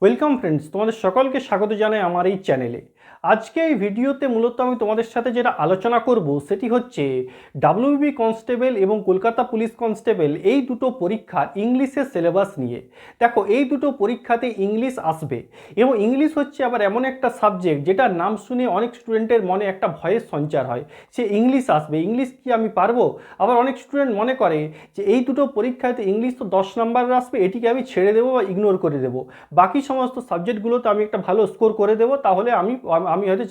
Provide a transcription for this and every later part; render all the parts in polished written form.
Welcome friends, তোমাদের সকলকে স্বাগত জানাই আমার এই চ্যানেলে। আজকে এই ভিডিওতে মূলত আমি তোমাদের সাথে যেটা আলোচনা করব সেটি হচ্ছে ডাব্লিউবি কনস্টেবল এবং কলকাতা পুলিশ কনস্টেবল এই দুটো পরীক্ষার ইংলিশের সিলেবাস নিয়ে। দেখো, এই দুটো পরীক্ষাতে ইংলিশ আসবে এবং ইংলিশ হচ্ছে আবার এমন একটা সাবজেক্ট যেটার নাম শুনে অনেক স্টুডেন্টের মনে একটা ভয়ের সঞ্চার হয়, সে ইংলিশ আসবে, ইংলিশ কি আমি পারবো। আবার অনেক স্টুডেন্ট মনে করে যে এই দুটো পরীক্ষাতে ইংলিশ তো 10 নাম্বার আসবে, এটিকে আমি ছেড়ে দেবো বা ইগনোর করে দেবো, বাকি সমস্ত সাবজেক্টগুলোতে আমি একটা ভালো স্কোর করে দেবো, তাহলে আমি হয়তো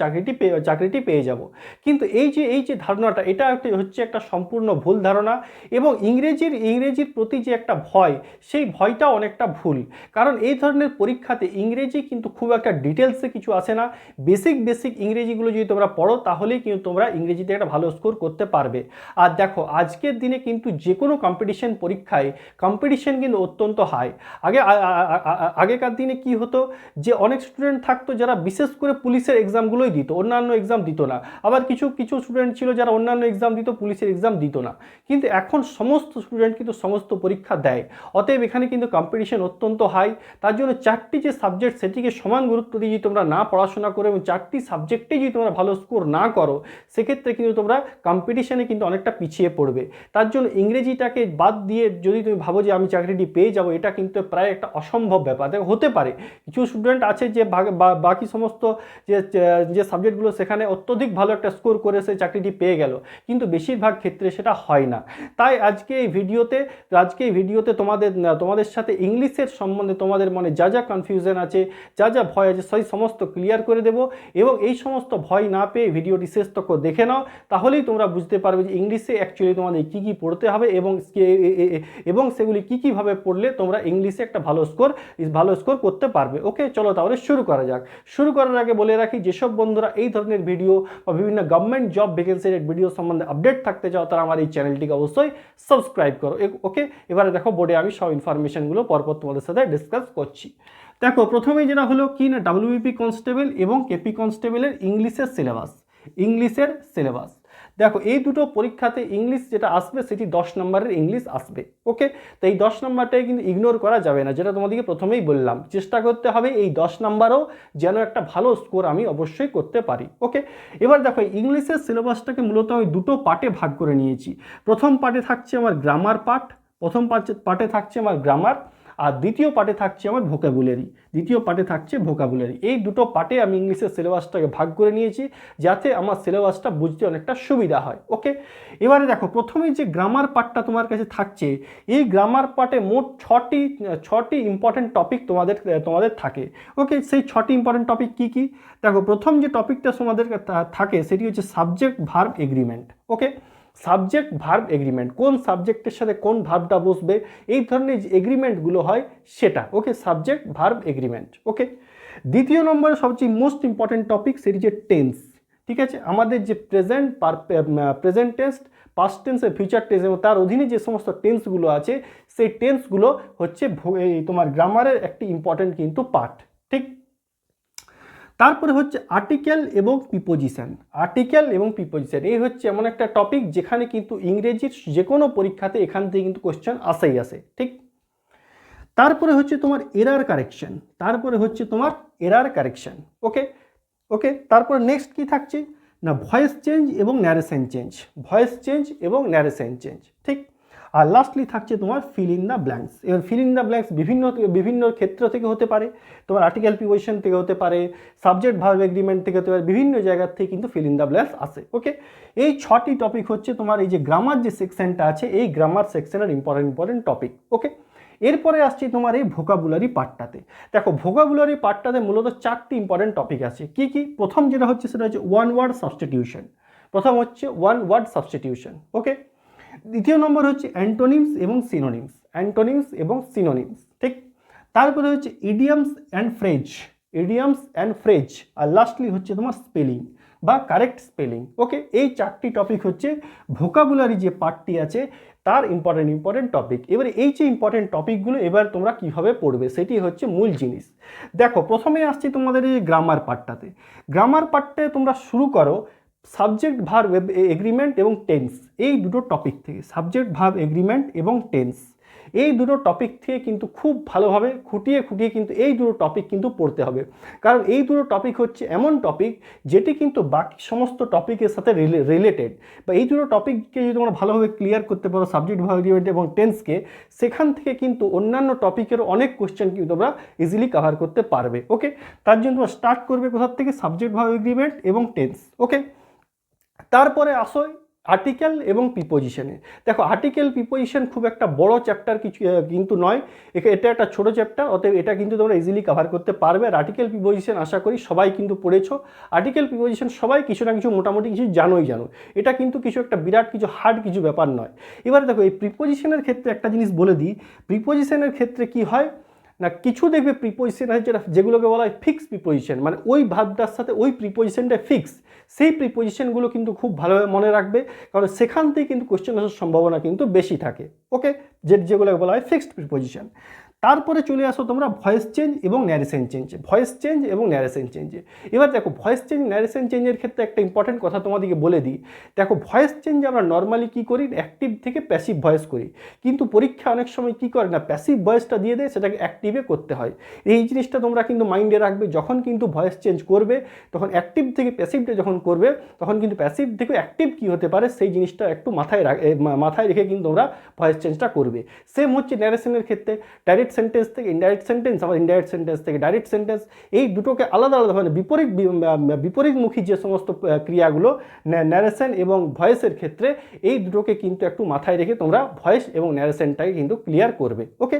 চাকরিটি পেয়ে যাব। কিন্তু এই যে ধারণাটা, এটা হচ্ছে একটা সম্পূর্ণ ভুল ধারণা। এবং ইংরেজির প্রতি যে একটা ভয়, সেই ভয়টা অনেকটা ভুল। কারণ এই ধরনের পরীক্ষাতে ইংরেজি কিন্তু খুব একটা ডিটেলসে কিছু আসে না। বেসিক ইংরেজিগুলো যদি তোমরা পড়ো তাহলেই কিন্তু তোমরা ইংরেজিতে একটা ভালো স্কোর করতে পারবে। আর দেখো, আজকের দিনে কিন্তু যে কোনো কম্পিটিশন পরীক্ষায় কম্পিটিশন কিন্তু অত্যন্ত হাই। আগেকার দিনে কি হতো, যে অনেক স্টুডেন্ট থাকতো যারা বিশেষ করে পুলিশের এক্সামগুলোই দিত, অন্যান্য এক্সাম দিত না। আবার কিছু স্টুডেন্ট ছিল যারা অন্যান্য এক্সাম দিত, পুলিশের এক্সাম দিত না। কিন্তু এখন সমস্ত স্টুডেন্ট কিন্তু সমস্ত পরীক্ষা দেয়। অতএব এখানে কিন্তু কম্পিটিশন অত্যন্ত হাই। তার জন্য চারটি যে সাবজেক্ট, সেটিকে সমান গুরুত্ব দিয়ে যদি তোমরা না পড়াশোনা করো এবং চারটি সাবজেক্টেই যদি তোমরা ভালো স্কোর না করো, সেক্ষেত্রে কিন্তু তোমরা কম্পিটিশনে কিন্তু অনেকটা পিছিয়ে পড়বে। তার জন্য ইংরেজিটাকে বাদ দিয়ে যদি তুমি ভাবো যে আমি চাকরিটি পেয়ে যাবো, এটা কিন্তু প্রায় একটা অসম্ভব ব্যাপার। দেখো, হতে পারে কিছু স্টুডেন্ট আছে যে বাকি সমস্ত যে সাবজেক্টগুলো সেখানে অত্যধিক ভালো একটা স্কোর করে সে চাকরিটি পেয়ে গেল, কিন্তু বেশিরভাগ ক্ষেত্রে সেটা হয় না। তাই আজকে এই ভিডিওতে তোমাদের সাথে ইংলিশের সম্বন্ধে তোমাদের মনে যা যা কনফিউশন আছে, যা যা ভয় আছে, সেই সমস্ত ক্লিয়ার করে দেবো। এবং এই সমস্ত ভয় না পেয়ে ভিডিওটি শেষ তক দেখে নাও, তাহলেই তোমরা বুঝতে পারবে যে ইংলিশে অ্যাকচুয়ালি তোমাদের কী কী পড়তে হবে এবং সেগুলি কীভাবে পড়লে তোমরা ইংলিশে একটা ভালো স্কোর করতে পারবে। ওকে, চলো তাহলে শুরু করা যাক। শুরু করার আগে বলে রাখি, যেসব বন্ধুরা এই ধরনের ভিডিও বা বিভিন্ন গভর্নমেন্ট জব ভ্যাকেন্সির ভিডিও সম্বন্ধে আপডেট থাকতে চাও, তারা আমার এই চ্যানেলটিকে অবশ্যই সাবস্ক্রাইব করো। ওকে, এবারে দেখো, বোর্ডে আমি সব ইনফরমেশনগুলো পরপর তোমাদের সাথে ডিসকাস করছি। দেখো, প্রথমেই যেটা হলো কি না, ডাব্লিউবিপি কনস্টেবল এবং কেপি কনস্টেবলের ইংলিশের সিলেবাস। দেখো, এই দুটো পরীক্ষাতে ইংলিশ যেটা আসবে সেটি 10 নম্বরের ইংলিশ আসবে। ওকে, তো এই 10 নম্বরটাই কিন্তু ইগনোর করা যাবে না, যেটা তোমাদেরকে প্রথমেই বললাম। চেষ্টা করতে হবে এই 10 নম্বরও যেন একটা ভালো স্কোর আমি অবশ্যই করতে পারি। ওকে, এবার দেখো, ইংলিশের সিলেবাসটাকে মূলত আমি দুটো পার্টে ভাগ করে নিয়েছি। প্রথম পার্টে থাকছে আমার গ্রামার পার্ট, আর দ্বিতীয় পার্টে থাকছে আমার ভোকাবুলারি। এই দুটো পার্টে আমি ইংলিশের সিলেবাসটাকে ভাগ করে নিয়েছি, যাতে আমার সিলেবাসটা বুঝতে অনেকটা সুবিধা হয়। ওকে, এবারে দেখো, প্রথমেই যে গ্রামার পার্টটা তোমার কাছে থাকছে, এই গ্রামার পার্টে মোট ছটি ইম্পর্টেন্ট টপিক তোমাদের থাকে। ওকে, সেই 6টি ইম্পর্টেন্ট টপিক কী কী? দেখো, প্রথম যে টপিকটা তোমাদের থাকে সেটি হচ্ছে সাবজেক্ট ভার্ব এগ্রিমেন্ট। ওকে, সাবজেক্ট ভার্ব এগ্রিমেন্ট, কোন সাবজেক্টের সাথে কোন ভার্বটা বসবে, এই ধরনের যে এগ্রিমেন্টগুলো হয় সেটা। ওকে, সাবজেক্ট ভার্ব এগ্রিমেন্ট। ওকে, দ্বিতীয় নম্বরে সবচেয়ে মোস্ট ইম্পর্টেন্ট টপিক সেটি হচ্ছে টেন্স। ঠিক আছে, আমাদের যে present tense, past tense, future tense এবং তার অধীনে যে সমস্ত টেন্সগুলো আছে, সেই টেন্সগুলো হচ্ছে তোমার গ্রামারের একটি ইম্পর্টেন্ট কিন্তু পার্ট। ঠিক, তারপরে হচ্ছে আর্টিকেল এবং প্রিপোজিশন। এই হচ্ছে এমন একটা টপিক যেখানে কিন্তু ইংরেজির যে কোনো পরীক্ষাতে এখান থেকে কিন্তু কোশ্চেন আসে। ঠিক, তারপরে হচ্ছে তোমার এরার কারেকশন। ওকে, তারপরে নেক্সট কি থাকছে না, ভয়েস চেঞ্জ এবং ন্যারেশন চেঞ্জ। ঠিক, আর লাস্টলি থাকছে তোমার ফিল ইন দ্য ব্ল্যাঙ্কস। এবার ফিল ইন দ্য ব্ল্যাঙ্কস বিভিন্ন ক্ষেত্র থেকে হতে পারে, তোমার আর্টিকেল প্রিপোজিশন থেকে হতে পারে, সাবজেক্ট ভার্ব এগ্রিমেন্ট থেকে হতে পারে, বিভিন্ন জায়গার থেকে কিন্তু ফিল ইন দ্য ব্ল্যাঙ্কস আসে। ওকে, এই 6টি টপিক হচ্ছে তোমার এই যে গ্রামার যে সেকশনটা আছে, এই গ্রামার সেকশনের ইম্পর্টেন্ট টপিক। ওকে, এরপরে আসছি তোমার এই ভোকাবুলারি পার্টটাতে। দেখো, ভোকাবুলারি পার্টটাতে মূলত 4টি ইম্পর্টেন্ট টপিক আছে। কি কি? প্রথম যেটা হচ্ছে সেটা হচ্ছে ওয়ান ওয়ার্ড সাবস্টিটিউশন। ওকে, দ্বিতীয় নম্বর হচ্ছে অ্যান্টোনিমস এবং সিনোনিমস। ঠিক, তারপরে হচ্ছে ইডিয়ামস অ্যান্ড ফ্রেজ, আর লাস্টলি হচ্ছে তোমার স্পেলিং বা কারেক্ট স্পেলিং। ওকে, এই 4টি টপিক হচ্ছে ভোকাবুলারি যে পার্টটি আছে তার ইম্পর্টেন্ট টপিক। এবারে এই যে ইম্পর্টেন্ট টপিকগুলো এবার তোমরা কিভাবে পড়বে সেটি হচ্ছে মূল জিনিস। দেখো, প্রথমে আসছি তোমাদের এই গ্রামার পার্টটায় তোমরা শুরু করো সাবজেক্ট ভার্ব এগ্রিমেন্ট এবং টেন্স, এই দুটো টপিক থেকে। সাবজেক্ট ভার্ব এগ্রিমেন্ট এবং টেন্স, এই দুটো টপিক থেকে কিন্তু খুব ভালোভাবে খুঁটিয়ে খুঁটিয়ে কিন্তু এই দুটো টপিক কিন্তু পড়তে হবে, কারণ এই দুটো টপিক হচ্ছে এমন টপিক যেটি কিন্তু বাকি সমস্ত টপিকের সাথে রিলেটেড। বা এই দুটো টপিককে যদি তোমরা ভালোভাবে ক্লিয়ার করতে পারো, সাবজেক্ট ভার্ব এগ্রিমেন্ট এবং টেন্সকে, সেখান থেকে কিন্তু অন্যান্য টপিকের অনেক কোশ্চেন কিন্তু তোমরা ইজিলি কভার করতে পারবে। ওকে, তার জন্য তোমরা স্টার্ট করবে কোথার থেকে, সাবজেক্ট ভার্ব এগ্রিমেন্ট এবং টেন্স। ওকে, তারপরে আসো আর্টিকেল এবং প্রিপোজিশনে। দেখো আর্টিকেল প্রিপোজিশন খুব একটা বড় চ্যাপ্টার কিছু কিন্তু নয়, এটা একটা ছোটো চ্যাপ্টার, অতএব এটা কিন্তু তোমরা ইজিলি কভার করতে পারবে। আর আর্টিকেল প্রিপোজিশন আশা করি সবাই কিন্তু পড়েছো। আর্টিকেল প্রিপোজিশন সবাই কিছু না কিছু মোটামুটি কিছু জানো, এটা কিন্তু কিছু একটা বিরাট কিছু হার্ড কিছু ব্যাপার নয়। এবার দেখো এই প্রিপোজিশনের ক্ষেত্রে একটা জিনিস বলে দিই, প্রিপোজিশনের ক্ষেত্রে কি হয় না, কিছু দেখবে প্রিপোজিশন আছে যেগুলোকে বলা হয় ফিক্স প্রিপোজিশন, মানে ওই ভার্বটার সাথে ওই প্রিপোজিশনটা ফিক্স, সেই প্রিপোজিশনগুলো কিন্তু খুব ভালোভাবে মনে রাখবে, কারণ সেখান থেকে কিন্তু কোশ্চেন আসার সম্ভাবনা কিন্তু বেশি থাকে। ওকে, যেগুলোকে বলা হয় ফিক্সড প্রিপোজিশন। তারপরে চলে আসো তোমরা ভয়েস চেঞ্জ এবং ন্যারেশন চেঞ্জে, ভয়েস চেঞ্জ এবং ন্যারেশন চেঞ্জে। এবার দেখো ভয়েস চেঞ্জ ন্যারেশন চেঞ্জের ক্ষেত্রে একটা ইম্পর্টেন্ট কথা তোমাদেরকে বলে দিই। দেখো ভয়েস চেঞ্জ আমরা নর্মালি কী করি, অ্যাক্টিভ থেকে প্যাসিভ ভয়েস করি, কিন্তু পরীক্ষা অনেক সময় কী করে না, প্যাসিভ ভয়েসটা দিয়ে দেয়, সেটাকে অ্যাক্টিভে করতে হয়। এই জিনিসটা তোমরা কিন্তু মাইন্ডে রাখবে, যখন কিন্তু ভয়েস চেঞ্জ করবে তখন অ্যাক্টিভ থেকে প্যাসিভটা যখন করবে তখন কিন্তু প্যাসিভ থেকে অ্যাক্টিভ কী হতে পারে সেই জিনিসটা একটু মাথায় রেখে কিন্তু তোমরা ভয়েস চেঞ্জটা করবে। সেম হচ্ছে ন্যারেশনের ক্ষেত্রে, ডাইরেক্ট সেন্টেন্স থেকে ইনডাইরেক্ট সেন্টেন্স, আবার ইনডাইরেক্ট সেন্টেন্স থেকে ডাইরেক্ট সেন্টেন্স, এই দুটোকে আলাদা আলাদা মানে বিপরীতমুখী যে সমস্ত ক্রিয়াগুলো ন্যারেশন এবং ভয়েসের ক্ষেত্রে, এই দুটোকে কিন্তু একটু মাথায় রেখে তোমরা ভয়েস এবং ন্যারেশনটাকে কিন্তু ক্লিয়ার করবে। ওকে,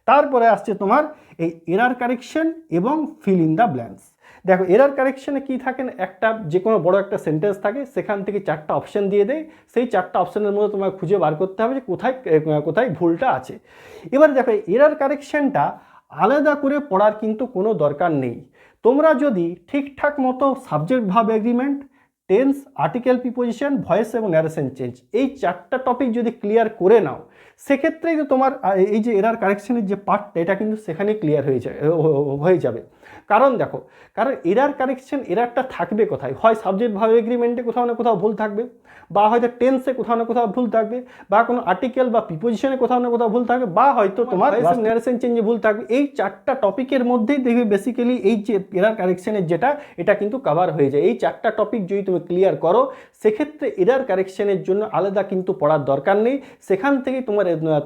তারপরে আসছে তোমার এই এরার কারেকশন এবং ফিল ইন দ্য ব্ল্যাঙ্কস। দেখো এরার কারেকশনে কী থাকে না, একটা যে কোনো বড় একটা সেন্টেন্স থাকে, সেখান থেকে 4টা অপশান দিয়ে দেয়, সেই 4টা অপশানের মধ্যে তোমাকে খুঁজে বার করতে হবে যে কোথায় কোথায় ভুলটা আছে। এবার দেখো এরার কারেকশনটা আলাদা করে পড়ার কিন্তু কোনো দরকার নেই। তোমরা যদি ঠিকঠাক মতো subject verb agreement, tense, article preposition, voice এবং ন্যারেশন চেঞ্জ, এই 4টা টপিক যদি ক্লিয়ার করে নাও, সেক্ষেত্রেই তো তোমার এই যে এরার কারেকশনের যে পার্টটা, এটা কিন্তু সেখানে ক্লিয়ার হয়ে যাবে। কারণ দেখো, কারণ এরার কারেকশন এরারটা থাকবে কোথায়, হয় সাবজেক্ট ভার্ব এগ্রিমেন্টে কোথাও না কোথাও ভুল থাকবে, বা হয়তো টেন্সে কোথাও না কোথাও ভুল থাকবে, বা কোনো আর্টিকেল বা প্রিপোজিশনে কোথাও না কোথাও ভুল থাকবে, বা হয়তো তোমার ন্যারেশন চেঞ্জে ভুল থাকবে। এই 4টা টপিকের মধ্যেই দেখবে বেসিক্যালি এই যে এরার কারেকশনের যেটা, এটা কিন্তু কভার হয়ে যায়। এই 4টা টপিক যদি তুমি ক্লিয়ার করো, সেক্ষেত্রে এরার কারেকশনের জন্য আলাদা কিন্তু পড়ার দরকার নেই, সেখান থেকেই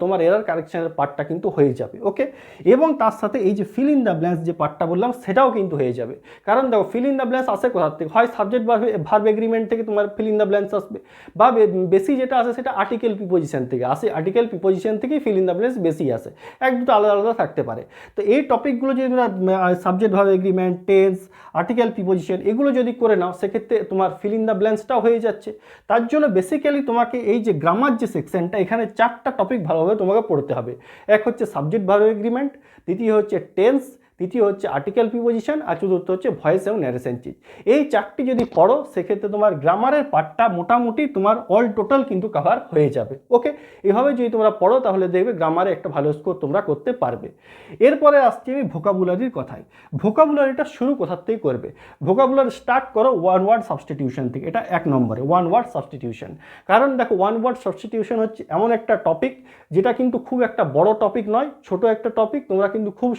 তোমার এরার কারেকশনের পার্টটা কিন্তু হয়ে যাবে। ওকে, এবং তার সাথে এই যে ফিল ইন দ্য ব্ল্যাঙ্কস যে পার্টটা বললাম, সেটাও কিন্তু হয়ে যাবে। কারণ দেখো ফিল ইন দ্য ব্ল্যাঙ্কস আসে কোথা থেকে, হয় সাবজেক্ট ভার্ব এগ্রিমেন্ট থেকে তোমার ফিল ইন দ্য ব্ল্যাঙ্কস আসবে, বা বেশি যেটা আসে সেটা আর্টিকেল প্রিপোজিশন থেকে আসে, আর্টিকেল প্রিপোজিশন থেকেই ফিল ইন দ্য ব্ল্যাঙ্কস বেশি আসে, এক দুটো আলাদা আলাদা থাকতে পারে। তো এই টপিকগুলো যদি তোমরা subject verb agreement, tense, article preposition এগুলো যদি করে নাও, সেক্ষেত্রে তোমার ফিল ইন দ্য ব্ল্যাঙ্কসটাও হয়ে যাচ্ছে। তার জন্য বেসিক্যালি তোমাকে এই যে গ্রামার যে সেকশনটা, এখানে 4টা টপিক ভালোভাবে তোমাকে পড়তে হবে। এক হচ্ছে সাবজেক্ট ভার্ব এগ্রিমেন্ট, দ্বিতীয় হচ্ছে টেন্স, তৃতীয় হচ্ছে আর্টিকেল প্রিপোজিশন, আর চতুর্থ হচ্ছে ভয়েস এবং ন্যারেশন চেঞ্জ। এই 4টি যদি পড়ো, সেক্ষেত্রে তোমার গ্রামারের পার্টটা মোটামুটি তোমার অল টোটাল কিন্তু কভার হয়ে যাবে। ওকে, এভাবে যদি তোমরা পড়ো তাহলে দেখবে গ্রামারে একটা ভালো স্কোর তোমরা করতে পারবে। এরপরে আসছি আমি ভোকাবুলারির কথায়। ভোকাবুলারিটা শুরু কোথার থেকে করবে, ভোকাবুলারি স্টার্ট করো ওয়ান ওয়ার্ড সাবস্টিটিউশন থেকে। এটা 1 নম্বরে ওয়ান ওয়ার্ড সাবস্টিটিউশন। কারণ দেখো ওয়ান ওয়ার্ড সাবস্টিটিউশন হচ্ছে এমন একটা টপিক যেটা কিন্তু খুব একটা বড় টপিক নয়, ছোট একটা টপিক, তোমরা কিন্তু খুব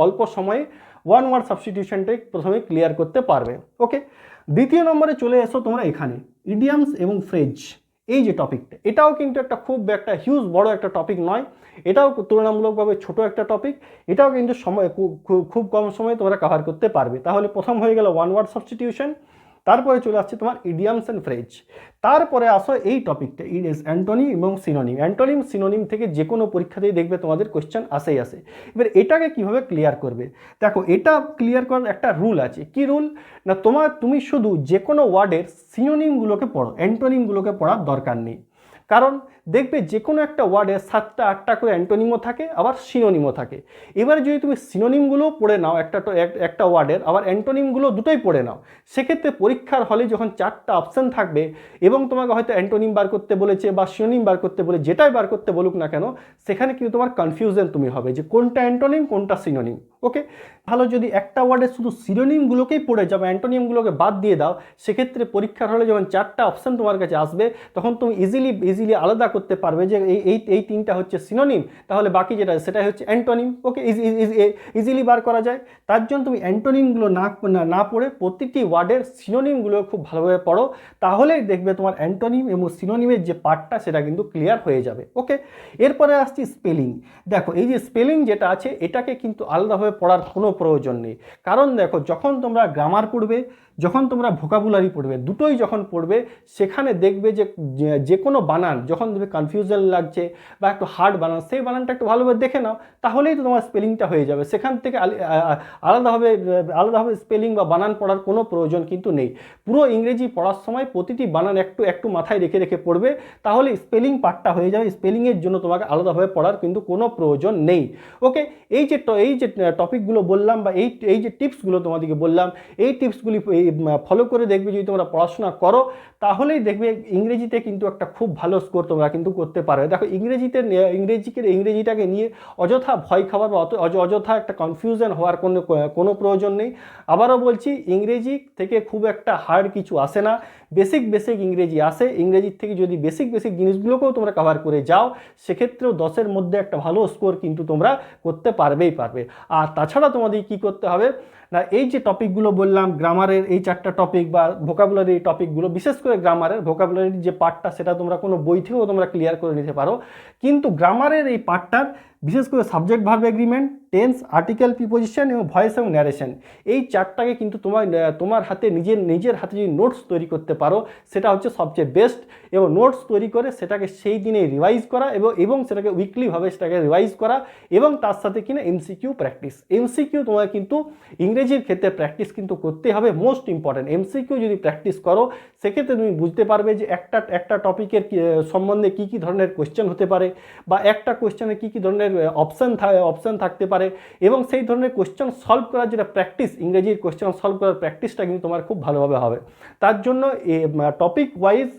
অল্প সময়ে ওয়ান ওয়ার্ড সাবস্টিটিউশনটাই প্রথমে ক্লিয়ার করতে পারবে। ওকে, দ্বিতীয় নম্বরে চলে এসো তোমরা এখানে ইডিয়ামস এবং ফ্রেজ, এই যে টপিকটা, এটাও কিন্তু খুব একটা হিউজ বড় একটা টপিক নয়, এটাও তুলনামূলকভাবে ছোট একটা টপিক, এটাও কিন্তু খুব কম সময়ে তোমরা কভার করতে পারবে। তাহলে প্রথম হয়ে গেল ওয়ান ওয়ার্ড সাবস্টিটিউশন, তারপরে চলে আসছে তোমার ইডিয়ামস অ্যান্ড ফ্রেজ, তারপরে আসো এই টপিকটা ইজ অ্যান্টোনিম এবং সিনোনিম। অ্যান্টোনিম সিনোনিম থেকে যে কোনো পরীক্ষাতেই দেখবে তোমাদের কোশ্চেন আসেই আসে। এবার এটাকে কিভাবে ক্লিয়ার করবে, দেখো এটা ক্লিয়ার করার একটা রুল আছে। কি রুল না, তুমি শুধু যে কোনো ওয়ার্ডের সিনোনিমগুলোকে পড়ো, অ্যান্টোনিমগুলোকে পড়ার দরকার নেই। কারণ দেখবে যে কোনো একটা ওয়ার্ডে 7টা 8টা করে অ্যান্টোনিমও থাকে, আবার সিনোনিমও থাকে। এবারে যদি তুমি সিনোনিমগুলো পড়ে নাও একটা ওয়ার্ডের, আবার অ্যান্টোনিমগুলো দুটোই পড়ে নাও, সেক্ষেত্রে পরীক্ষার হলে যখন 4টা অপশান থাকবে এবং তোমাকে হয়তো অ্যান্টোনিম বার করতে বলেছে বা সিনোনিম বার করতে বলে, যেটাই বার করতে বলুক না কেন, সেখানে কিন্তু তোমার কনফিউশন তুমি হবে যে কোনটা অ্যান্টোনিম কোনটা সিনোনিম। ওকে, ভালো যদি একটা ওয়ার্ডে শুধু সিনোনিমগুলোকেই পড়ে যাবে, অ্যান্টোনিমগুলোকে বাদ দিয়ে দাও, সেক্ষেত্রে পরীক্ষার হলে যখন 4টা অপশান তোমার কাছে আসবে, তখন তুমি ইজিলি আলাদা করতে পারবে যে এই তিনটা হচ্ছে সিনোনিম, তাহলে বাকি যেটা সেটাই হচ্ছে অ্যান্টোনিম। ওকে, ইজিলি বার করা যায়। তার জন্য তুমি অ্যান্টোনিমগুলো না পড়ে প্রতিটি ওয়ার্ডের সিনোনিমগুলো খুব ভালোভাবে পড়ো, তাহলেই দেখবে তোমার অ্যান্টোনিম এবং সিনোনিমের যে পার্টটা সেটা কিন্তু ক্লিয়ার হয়ে যাবে। ওকে, এরপরে আসছি স্পেলিং। দেখো এই যে স্পেলিং যেটা আছে এটাকে কিন্তু আলাদাভাবে পড়ার কোনো প্রয়োজন নেই, কারণ দেখো যখন তোমরা গ্রামার পড়বে, যখন তোমরা ভোকাবুলারি পড়বে, দুটোই যখন পড়বে সেখানে দেখবে যে কোনো বানান যখন দেখবে কনফিউশন লাগছে বা একটু হার্ড বানান, সেই বানানটা একটু ভালোভাবে দেখে নাও, তাহলেই তো তোমার স্পেলিংটা হয়ে যাবে। সেখান থেকে আলাদাভাবে স্পেলিং বা বানান পড়ার কোনো প্রয়োজন কিন্তু নেই। পুরো ইংরেজি পড়ার সময় প্রতিটি বানান একটু একটু মাথায় রেখে রেখে পড়বে, তাহলে স্পেলিং পার্টটা হয়ে যাবে। স্পেলিংয়ের জন্য তোমাকে আলাদাভাবে পড়ার কিন্তু কোনো প্রয়োজন নেই। ওকে, এই যে টপিকগুলো বললাম বা এই যে টিপসগুলো তোমাদেরকে বললাম, এই টিপসগুলি ফলো করে দেখবে যদি তোমরা পড়াশোনা করো, তাহলেই দেখবে ইংরেজিতে কিন্তু একটা খুব ভালো স্কোর তোমরা কিন্তু করতে পারবে। দেখো ইংরেজিটাকে নিয়ে অযথা ভয় খাবার বা অযথা একটা কনফিউশন হওয়ার কোনো প্রয়োজন নেই। আবারও বলছি, ইংরেজি থেকে খুব একটা হার্ড কিছু আসে না, বেসিক ইংরেজি আসে। ইংরেজির থেকে যদি বেসিক জিনিসগুলোকেও তোমরা কভার করে যাও, সেক্ষেত্রেও 10-এর মধ্যে একটা ভালো স্কোর কিন্তু তোমরা করতে পারবে। আর তাছাড়া তোমাদের কি করতে হবে না, এই যে টপিকগুলো বললাম, গ্রামারের এই 4টা টপিক বা ভোকাবুলারি টপিকগুলো, বিশেষ করে গ্রামারের ভোকাবুলারির যে পার্টটা সেটা তোমরা কোনো বই থেকেও তোমরা ক্লিয়ার করে নিতে পারো, কিন্তু গ্রামারের এই পার্টটার বিশেষ করে subject verb agreement, tense, article, preposition এবং ভয়েস এবং ন্যারেশন, এই 4টাকে কিন্তু তোমার হাতে নিজের হাতে যদি নোটস তৈরি করতে পারো, সেটা হচ্ছে সবচেয়ে বেস্ট। এবং নোটস তৈরি করে সেটাকে সেই দিনে রিভাইজ করা এবং সেটাকে উইকলিভাবে সেটাকে রিভাইজ করা, এবং তার সাথে কিনা এমসিকিউ প্র্যাকটিস। এমসিকিউ তোমার কিন্তু ইংরেজির ক্ষেত্রে প্র্যাকটিস কিন্তু করতে হবে, মোস্ট ইম্পর্টেন্ট। এমসিকিউ যদি প্র্যাকটিস করো, সেক্ষেত্রে তুমি বুঝতে পারবে যে একটা টপিকের সম্বন্ধে কী ধরনের কোয়েশ্চেন হতে পারে, বা একটা কোয়েশ্চেনে কী ধরনের অপশান থাকতে পারে, এবং সেই ধরনের কোয়েশ্চেন সলভ করার যেটা প্র্যাকটিস, ইংরেজির কোয়েশ্চেন সলভ করার প্র্যাকটিসটা কিন্তু তোমার খুব ভালোভাবে হবে। তার জন্য টপিক ওয়াইজ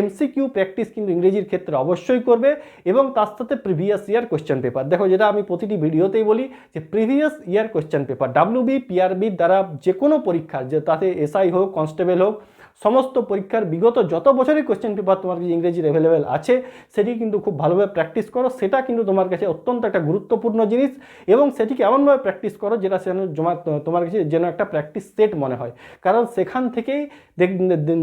এমসিকিউ প্র্যাকটিস কিন্তু ইংরেজির ক্ষেত্রে অবশ্যই করবে, এবং তার সাথে প্রিভিয়াস ইয়ার কোয়েশ্চেন পেপার। দেখো, যেটা আমি প্রতিটি ভিডিওতেই বলি যে previous year question paper WB PRB দ্বারা যে কোনো পরীক্ষার, যে তাতে SI হোক, কনস্টেবল হোক, সমস্ত পরীক্ষার বিগত যত বছরই কোয়েশ্চেন পেপার তোমার কাছে ইংরেজির অ্যাভেলেবেল আছে, সেটি কিন্তু খুব ভালোভাবে প্র্যাকটিস করো। সেটা কিন্তু তোমার কাছে অত্যন্ত একটা গুরুত্বপূর্ণ জিনিস, এবং সেটিকে এমনভাবে প্র্যাকটিস করো যেটা তোমার কাছে যেন একটা প্র্যাকটিস সেট মনে হয়। কারণ সেখান থেকেই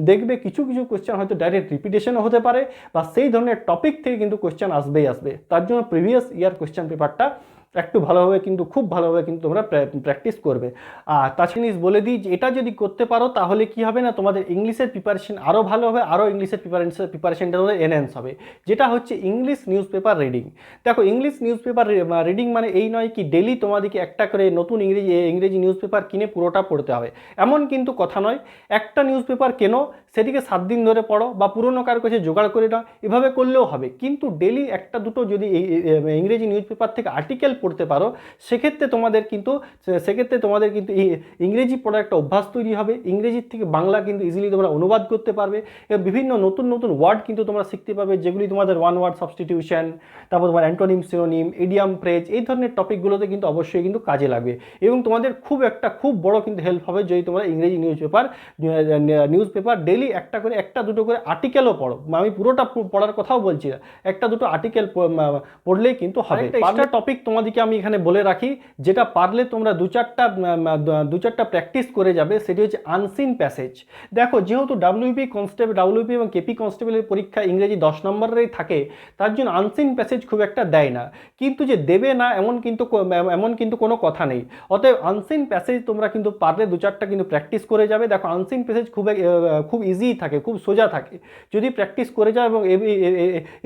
দেখবে কিছু কোয়েশ্চেন হয়তো ডাইরেক্ট রিপিটেশনও হতে পারে, বা সেই ধরনের টপিক থেকে কিন্তু কোয়েশ্চেন আসবে। তার জন্য প্রিভিয়াস ইয়ার কোয়েশ্চেন পেপারটা একটু ভালোভাবে কিন্তু খুব ভালোভাবে কিন্তু তোমরা প্র্যাকটিস করবে। আর তাছাড়া জিনিস বলে দিই যে এটা যদি করতে পারো, তাহলে কি হবে না, তোমাদের ইংলিশের প্রিপারেশন আরও ভালো হবে, আরও ইংলিশের প্রিপারেশনটা তোমাদের এনহ্যান্স হবে, যেটা হচ্ছে ইংলিশ নিউজ পেপার রিডিং। দেখো, ইংলিশ নিউজ পেপার রিডিং মানে এই নয় কি ডেলি তোমাদেরকে একটা করে নতুন ইংরেজি নিউজ পেপার কিনে পুরোটা পড়তে হবে, এমন কিন্তু কথা নয়। একটা নিউজ পেপার কেনো, সেটিকে 7 দিন ধরে পড়ো, বা পুরোনো কারো কাছে জোগাড় করে নাও, এভাবে করলেও হবে। কিন্তু ডেলি একটা দুটো যদি ইংরেজি নিউজ পেপার থেকে আর্টিকেল পড়তে পারো, সেক্ষেত্রে তোমাদের কিন্তু ইংরেজি পড়ার একটা অভ্যাস তৈরি হবে। ইংরেজির থেকে বাংলা কিন্তু ইজিলি তোমরা অনুবাদ করতে পারবে, এবং বিভিন্ন নতুন ওয়ার্ড কিন্তু তোমরা শিখতে পারবে, যেগুলি তোমাদের ওয়ান ওয়ার্ড সাবস্টিটিউশন, তারপর তোমার অ্যান্টোনিম, সিনোনিম, ইডিয়াম, ফ্রেজ, এই ধরনের টপিকগুলোতে কিন্তু অবশ্যই কিন্তু কাজে লাগবে, এবং তোমাদের খুব বড় কিন্তু হেল্প হবে যদি তোমরা ইংরেজি নিউজ পেপার ডেলি একটা দুটো করে আর্টিকেলও পড়ো। আমি পুরোটা পড়ার কথাও বলছি না, একটা দুটো আর্টিকেল পড়লেই কিন্তু হবে। একটা টপিক তোমাদেরকে আমি এখানে বলে রাখি, যেটা পারলে তোমরা দু চারটা প্র্যাকটিস করে যাবে, সেটি হচ্ছে আনসিন প্যাসেজ। দেখো, যেহেতু WP এবং KP কনস্টেবলের পরীক্ষা ইংরেজি 10 নম্বরেরই থাকে, তার জন্য আনসিন প্যাসেজ খুব একটা দেয় না, কিন্তু যে দেবে না এমন কিন্তু কোনো কথা নেই। অতএব আনসিন প্যাসেজ তোমরা কিন্তু পারলে দু চারটা কিন্তু প্র্যাকটিস করে যাবে। দেখো, আনসিন প্যাসেজ খুব ইজি থাকে, খুব সোজা থাকে, যদি প্র্যাকটিস করে যাও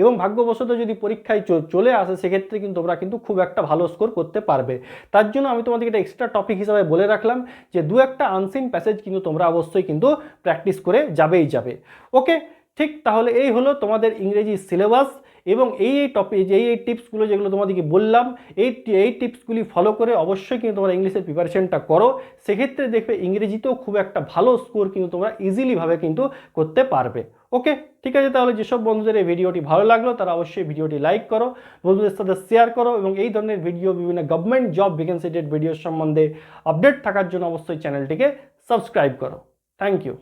এবং ভাগ্যবশত যদি পরীক্ষায় চলে আসে, সেক্ষেত্রে কিন্তু তোমরা কিন্তু খুব একটা ভালো স্কোর করতে পারবে। তার জন্য আমি তোমাদেরকে এটা এক্সট্রা টপিক হিসাবে বলে রাখলাম যে দু একটা আনসিন প্যাসেজ কিন্তু তোমরা অবশ্যই কিন্তু প্র্যাকটিস করে যাবে। ওকে, ঠিক, তাহলে এই হলো তোমাদের ইংরেজি সিলেবাস, এবং এই টিপসগুলো যেগুলো তোমাদেরকে বললাম, এই টিপসগুলি ফলো করে অবশ্যই কিন্তু তোমরা ইংলিশের প্রিপারেশনটা করো। সেক্ষেত্রে দেখবে ইংরেজিতেও খুব একটা ভালো স্কোর কিন্তু তোমরা ইজিলিভাবে কিন্তু করতে পারবে। ওকে, ঠিক আছে, তাহলে যেসব বন্ধুদের এই ভিডিওটি ভালো লাগলো তারা অবশ্যই ভিডিওটি লাইক করো, বন্ধুদের সাথে শেয়ার করো, এবং এই ধরনের ভিডিও, বিভিন্ন গভর্নমেন্ট জব ভ্যাকেন্সি ভিডিওর সম্বন্ধে আপডেট থাকার জন্য অবশ্যই চ্যানেলটিকে সাবস্ক্রাইব করো। Thank you.